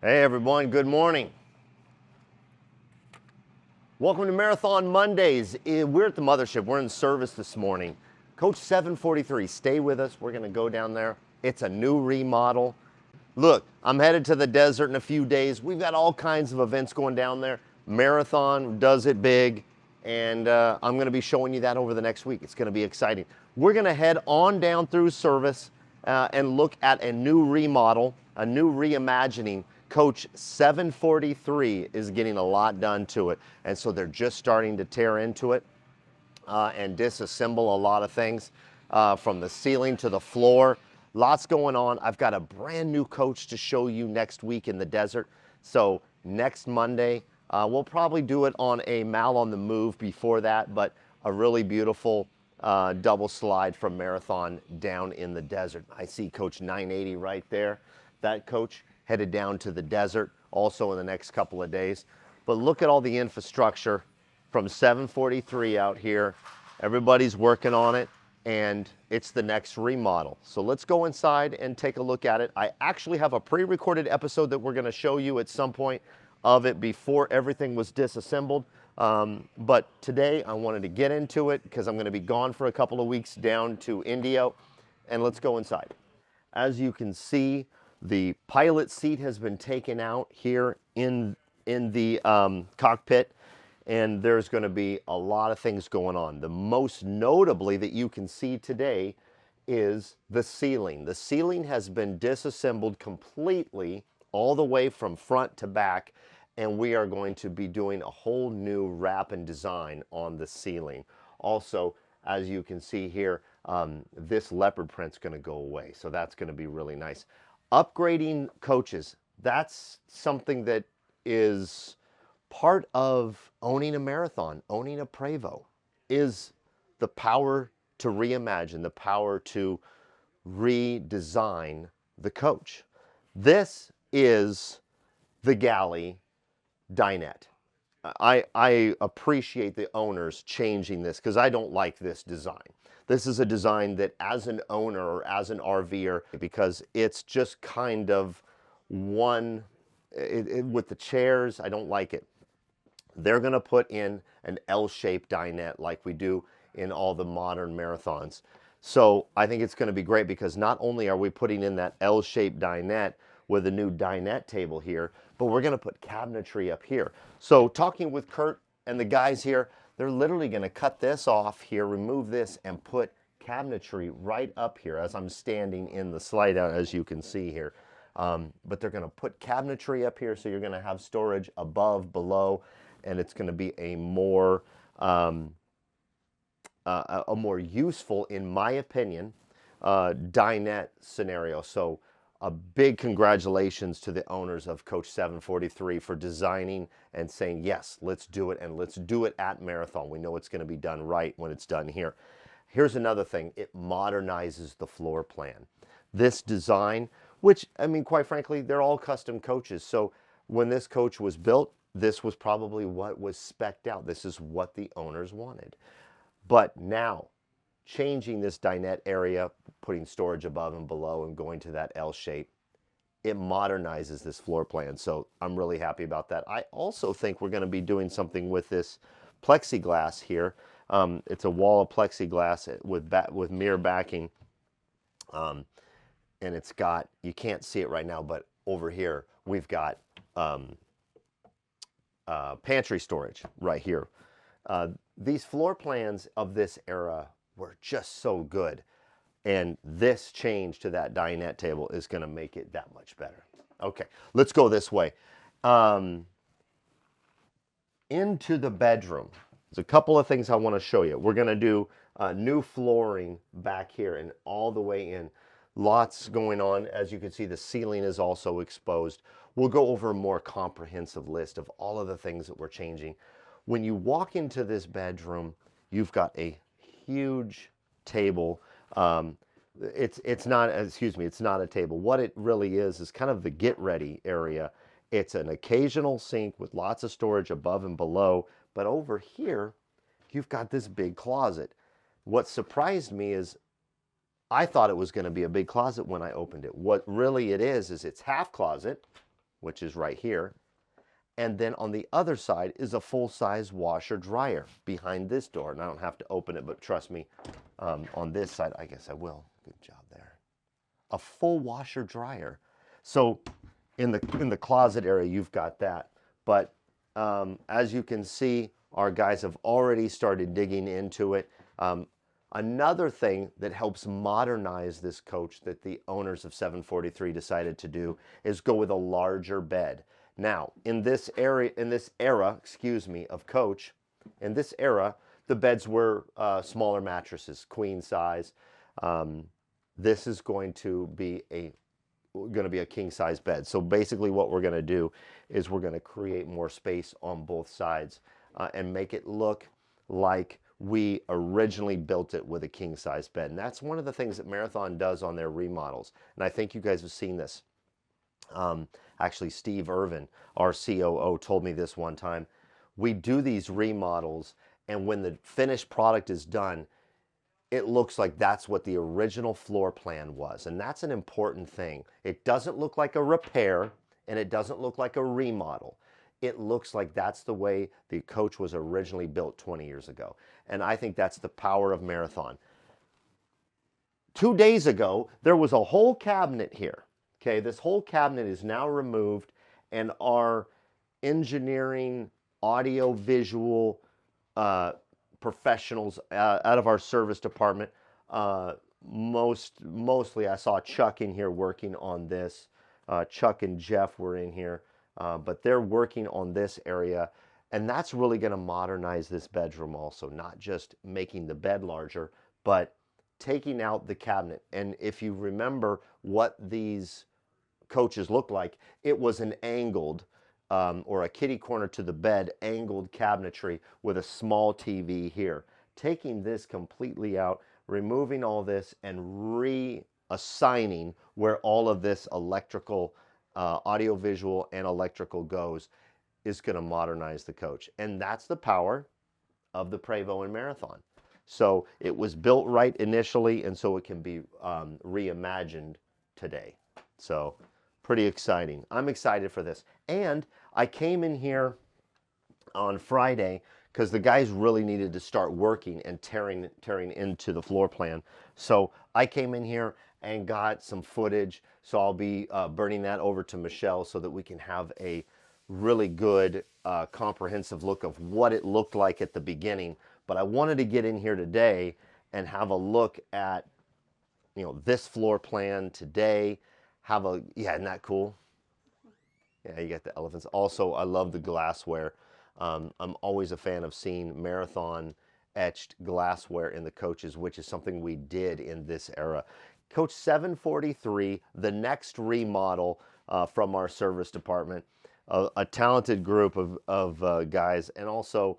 Hey everyone, good morning. Welcome to Marathon Mondays. We're at the mothership. We're in service this morning. Coach 743, stay with us. We're gonna go down there. It's a new remodel. Look, I'm headed to the desert in a few days. We've got all kinds of events going down there. Marathon does it big, and I'm gonna be showing you that over the next week. It's gonna be exciting. We're gonna head on down through service and look at a new remodel, a new reimagining. Coach 743 is getting a lot done to it, and so they're just starting to tear into it and disassemble a lot of things from the ceiling to the floor. Lots going on. I've got a brand new coach to show you next week in the desert. So next Monday, we'll probably do it on a Mal on the Move before that, but a really beautiful double slide from Marathon down in the desert. I see Coach 980 right there. That coach headed down to the desert also in the next couple of days. But look at all the infrastructure from 743 out here. Everybody's working on it, and it's the next remodel. So let's go inside and take a look at it. I actually have a pre-recorded episode that we're gonna show you at some point of it before everything was disassembled. But today I wanted to get into it because I'm gonna be gone for a couple of weeks down to Indio, and let's go inside. As you can see, the pilot seat has been taken out here in the cockpit, and there's going to be a lot of things going on. The most notably that you can see today is the ceiling. The ceiling has been disassembled completely all the way from front to back, and we are going to be doing a whole new wrap and design on the ceiling. Also, as you can see here, this leopard print's going to go away, so that's going to be really nice. Upgrading coaches, that's something that is part of owning a marathon, owning a Prevost, is the power to reimagine, the power to redesign the coach. This is the galley dinette. I appreciate the owners changing this because I don't like this design. This is a design that as an owner or as an RVer, because it's just kind of one, with the chairs, I don't like it. They're gonna put in an L-shaped dinette like we do in all the modern marathons. So I think it's gonna be great because not only are we putting in that L-shaped dinette with a new dinette table here, but we're gonna put cabinetry up here. So talking with Kurt and the guys here, they're literally gonna cut this off here, remove this, and put cabinetry right up here as I'm standing in the slide out, as you can see here. But they're gonna put cabinetry up here, so you're gonna have storage above, below, and it's gonna be a more useful, in my opinion, dinette scenario. So a big congratulations to the owners of Coach 743 for designing and saying, yes, let's do it, and let's do it at Marathon. We know it's going to be done right when it's done here. Here's another thing. It modernizes the floor plan. This design, which, I mean, quite frankly, they're all custom coaches. So when this coach was built, this was probably what was spec'd out. This is what the owners wanted. But now, changing this dinette area, putting storage above and below and going to that L shape, it modernizes this floor plan. So I'm really happy about that. I also think we're going to be doing something with this plexiglass here. It's a wall of plexiglass with mirror backing. And it's got, you can't see it right now, but over here we've got pantry storage right here. These floor plans of this era were just so good, and this change to that dinette table is going to make it that much better. Okay, let's go this way. Into the bedroom. There's a couple of things I want to show you. We're going to do new flooring back here and all the way in. Lots going on. As you can see, the ceiling is also exposed. We'll go over a more comprehensive list of all of the things that we're changing. When you walk into this bedroom, you've got a huge table. It's not a table. What it really is kind of the get ready area. It's an occasional sink with lots of storage above and below, but over here you've got this big closet. What surprised me is I thought it was going to be a big closet when I opened it. What really it is it's half closet which is right here. And then on the other side is a full-size washer dryer behind this door. And I don't have to open it, but trust me, on this side, I guess I will. Good job there. A full washer dryer. So in the closet area, you've got that. But as you can see, our guys have already started digging into it. Another thing that helps modernize this coach that the owners of 743 decided to do is go with a larger bed. Now, in this era, of coach, in this era, the beds were smaller mattresses, queen size. This is going to be a king size bed. So basically what we're going to do is we're going to create more space on both sides and make it look like we originally built it with a king size bed. And that's one of the things that Marathon does on their remodels. And I think you guys have seen this. Actually, Steve Irvin, our COO, told me this one time. We do these remodels, and when the finished product is done, it looks like that's what the original floor plan was. And that's an important thing. It doesn't look like a repair, and it doesn't look like a remodel. It looks like that's the way the coach was originally built 20 years ago. And I think that's the power of Marathon. 2 days ago, there was a whole cabinet here. Okay, this whole cabinet is now removed, and our engineering, audio, visual professionals out of our service department, mostly I saw Chuck in here working on this. Chuck and Jeff were in here, but they're working on this area, and that's really going to modernize this bedroom also, not just making the bed larger, but taking out the cabinet. And if you remember what these coaches look like, it was an angled or a kitty corner to the bed angled cabinetry with a small TV here. Taking this completely out, removing all this, and reassigning where all of this electrical, audio visual and electrical goes is going to modernize the coach. And that's the power of the Prevost and Marathon. So it was built right initially, and so it can be reimagined today. So pretty exciting. I'm excited for this. And I came in here on Friday because the guys really needed to start working and tearing into the floor plan. So I came in here and got some footage. So I'll be burning that over to Michelle so that we can have a really good comprehensive look of what it looked like at the beginning. But I wanted to get in here today and have a look at, this floor plan today. Isn't that cool? Yeah, you got the elephants. Also, I love the glassware. I'm always a fan of seeing Marathon etched glassware in the coaches, which is something we did in this era. Coach 743, the next remodel from our service department, a talented group of guys. And also,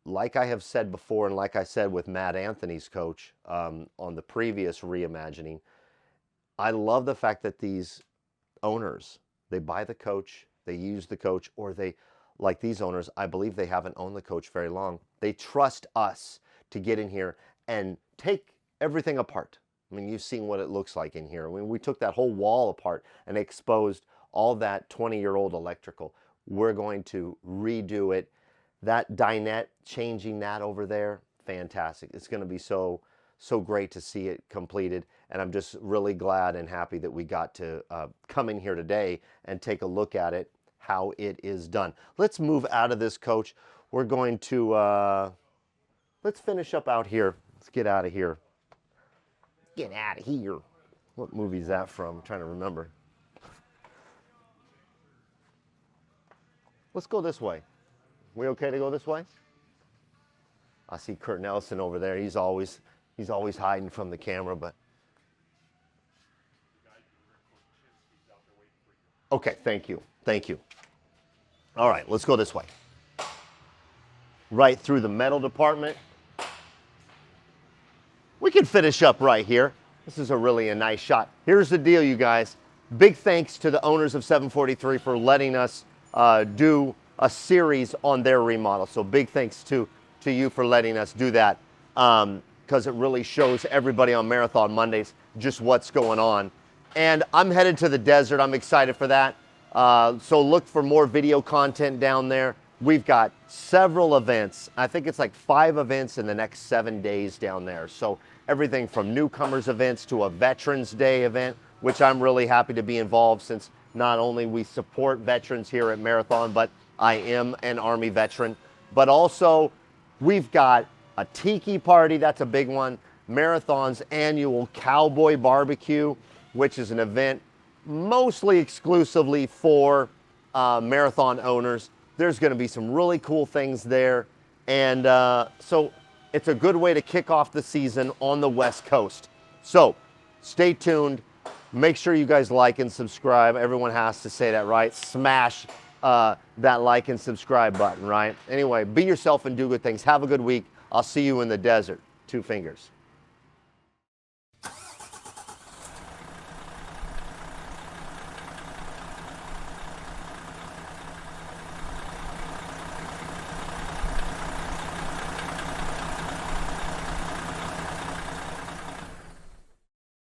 like I have said before, and like I said with Matt Anthony's coach on the previous reimagining, I love the fact that these owners, they buy the coach, they use the coach, or they, like these owners, I believe they haven't owned the coach very long. They trust us to get in here and take everything apart. I mean, you've seen what it looks like in here. We took that whole wall apart and exposed all that 20-year-old electrical. We're going to redo it. That dinette, changing that over there, fantastic. It's going to be so great to see it completed, and I'm just really glad and happy that we got to come in here today and take a look at it, how it is done. Let's move out of this coach. We're going to, let's finish up out here. Let's get out of here. Get out of here. What movie is that from? I'm trying to remember. Let's go this way. We okay to go this way? I see Kurt Nelson over there. He's always hiding from the camera, but. Okay, thank you. Thank you. All right, let's go this way. Right through the metal department. We can finish up right here. This is a nice shot. Here's the deal, you guys. Big thanks to the owners of 743 for letting us do a series on their remodel. So big thanks to you for letting us do that, because it really shows everybody on Marathon Mondays just what's going on. And I'm headed to the desert. I'm excited for that. So look for more video content down there. We've got several events. I think it's like 5 events in the next 7 days down there. So everything from newcomers events to a Veterans Day event, which I'm really happy to be involved, since not only we support veterans here at Marathon, but I am an Army veteran. But also we've got a tiki party, that's a big one. Marathon's annual cowboy barbecue, which is an event mostly exclusively for Marathon owners. There's gonna be some really cool things there. And so it's a good way to kick off the season on the West Coast. So stay tuned. Make sure you guys like and subscribe. Everyone has to say that, right? Smash that like and subscribe button, right? Anyway, be yourself and do good things. Have a good week. I'll see you in the desert. 2 fingers.